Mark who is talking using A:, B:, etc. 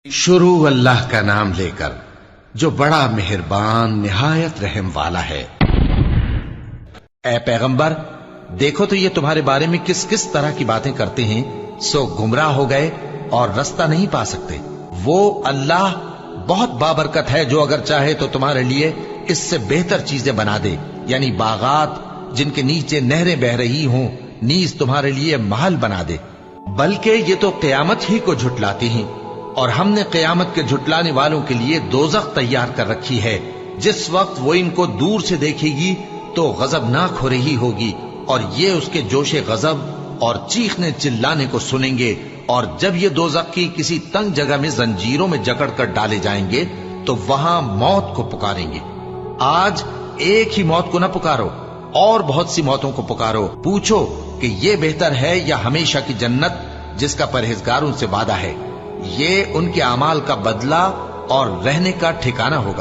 A: शुरू अल्लाह का नाम लेकर जो बड़ा मेहरबान निहायत रहम वाला है। ऐ पैगंबर, देखो तो ये तुम्हारे बारे में किस किस तरह की बातें करते हैं, सो गुमराह हो गए और रास्ता नहीं पा सकते। वो अल्लाह बहुत बाबरकत है, जो अगर चाहे तो तुम्हारे लिए इससे बेहतर चीजें बना दे, यानी बागात जिनके नीचे नहरें बह रही हों, नीज तुम्हारे लिए महल बना दे। बल्कि ये तो क़यामत ही को झुटलाती हैं, और हमने क़यामत के झुटलाने वालों के लिए दोज़ख तैयार कर रखी है। जिस वक्त वो इनको दूर से देखेगी तो गजबनाक हो रही होगी, और ये उसके जोशे गजब और चीखने चिल्लाने को सुनेंगे। और जब ये दोज़ख की किसी तंग जगह में जंजीरों में जकड़ कर डाले जाएंगे तो वहां मौत को पुकारेंगे। आज एक ही मौत को न पुकारो, और बहुत सी मौतों को पुकारो। पूछो कि ये बेहतर है या हमेशा की जन्नत जिसका परहेजगारों से वादा है। ये उनके अमाल का बदला और रहने का ठिकाना होगा।